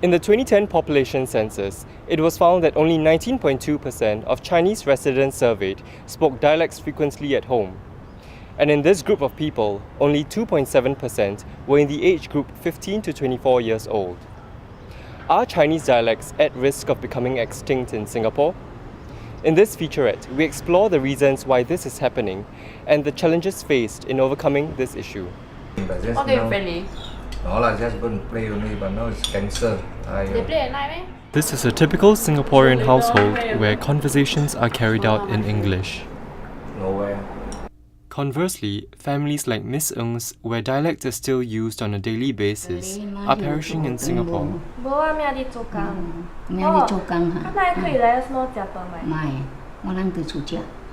In the 2010 population census, it was found that only 19.2% of Chinese residents surveyed spoke dialects frequently at home. And in this group of people, only 2.7% were in the age group 15 to 24 years old. Are Chinese dialects at risk of becoming extinct in Singapore? In this featurette, we explore the reasons why this is happening and the challenges faced in overcoming this issue. What do you play? Just go and play only, but now it's cancer. They play at night, eh? This is a typical Singaporean household where conversations are carried out in English. Nowhere. Conversely, families like Miss Ng's, where dialect is still used on a daily basis, are perishing in Singapore.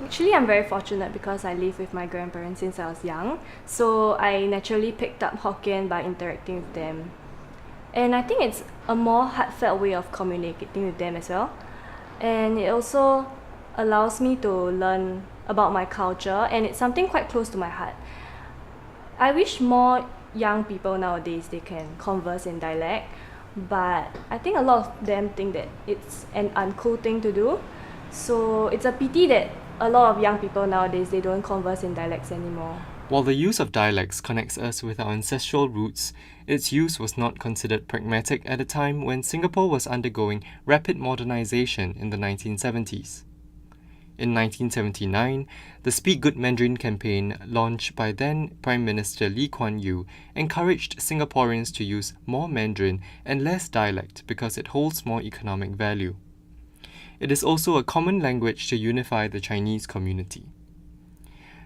Actually, I'm very fortunate because I live with my grandparents since I was young, so I naturally picked up Hokkien by interacting with them. And I think it's a more heartfelt way of communicating with them as well. And it also allows me to learn about my culture, and it's something quite close to my heart. I wish more young people nowadays they can converse in dialect, but I think a lot of them think that it's an uncool thing to do. So it's a pity that a lot of young people nowadays they don't converse in dialects anymore. While the use of dialects connects us with our ancestral roots, its use was not considered pragmatic at a time when Singapore was undergoing rapid modernization in the 1970s. In 1979, the Speak Good Mandarin campaign, launched by then Prime Minister Lee Kuan Yew, encouraged Singaporeans to use more Mandarin and less dialect because it holds more economic value. It is also a common language to unify the Chinese community.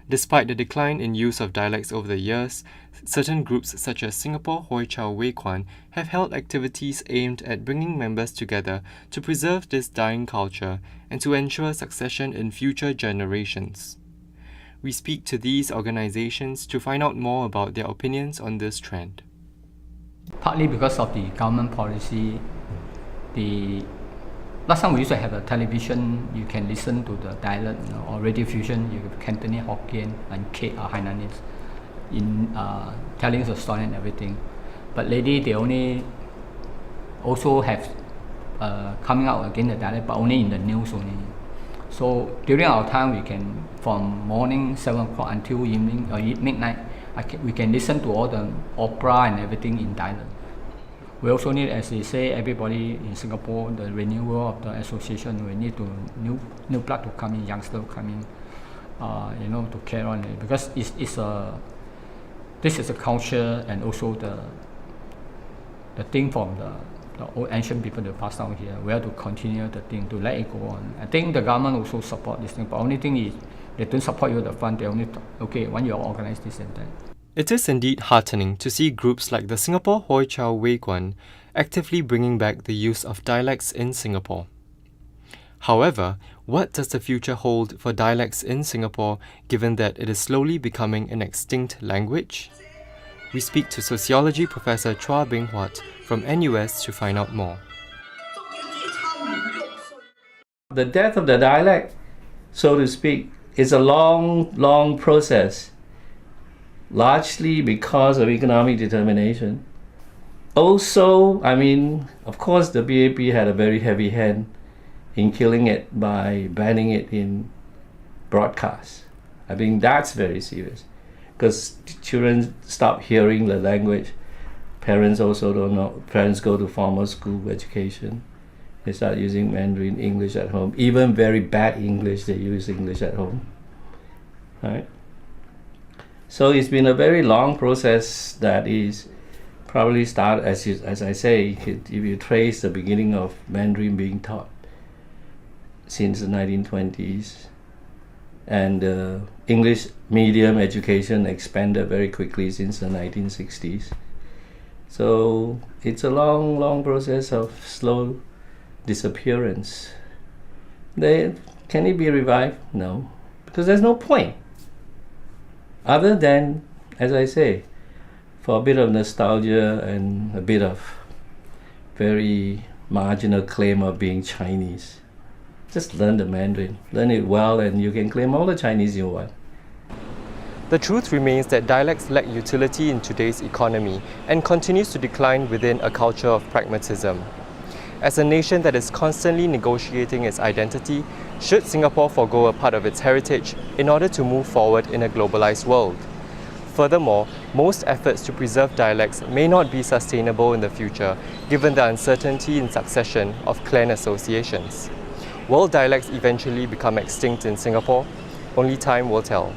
Despite the decline in use of dialects over the years, certain groups such as Singapore Hoi Chau Wei Kwan have held activities aimed at bringing members together to preserve this dying culture and to ensure succession in future generations. We speak to these organizations to find out more about their opinions on this trend. Partly because of the government policy, last time we used to have a television, you can listen to the dialect, or radio fusion, you have Cantonese, Hokkien, and Hainanese in telling the story and everything. But lately they only also have coming out again the dialect, but only in the news only. So during our time, we can from morning 7 o'clock until evening or midnight, we can listen to all the opera and everything in dialect. We also need, as they say, everybody in Singapore, the renewal of the association, we need to new blood to come in, youngster to come in, to carry on, because this is a culture and also the thing from the old ancient people that passed down here. We have to continue the thing to let it go on. I think the government also support this thing, but only thing is they don't support you at the front. They only when you organize this and that. It is indeed heartening to see groups like the Singapore Hoi Chau Wei Kwan actively bringing back the use of dialects in Singapore. However, what does the future hold for dialects in Singapore given that it is slowly becoming an extinct language? We speak to sociology professor Chua Beng Huat from NUS to find out more. The death of the dialect, so to speak, is a long process. Largely because of economic determination. Also, of course, the BAP had a very heavy hand in killing it by banning it in broadcast. I think that's very serious because children stop hearing the language. Parents also don't know. Parents go to formal school education. They start using Mandarin English at home. Even very bad English, they use English at home. Right? So it's been a very long process that is probably started, as I say, if you trace the beginning of Mandarin being taught since the 1920s, and English medium education expanded very quickly since the 1960s. So it's a long process of slow disappearance. Can it be revived? No, because there's no point. Other than, as I say, for a bit of nostalgia and a bit of very marginal claim of being Chinese. Just learn the Mandarin, learn it well, and you can claim all the Chinese you want. The truth remains that dialects lack utility in today's economy and continues to decline within a culture of pragmatism. As a nation that is constantly negotiating its identity, should Singapore forego a part of its heritage in order to move forward in a globalized world? Furthermore, most efforts to preserve dialects may not be sustainable in the future, given the uncertainty in succession of clan associations. Will dialects eventually become extinct in Singapore? Only time will tell.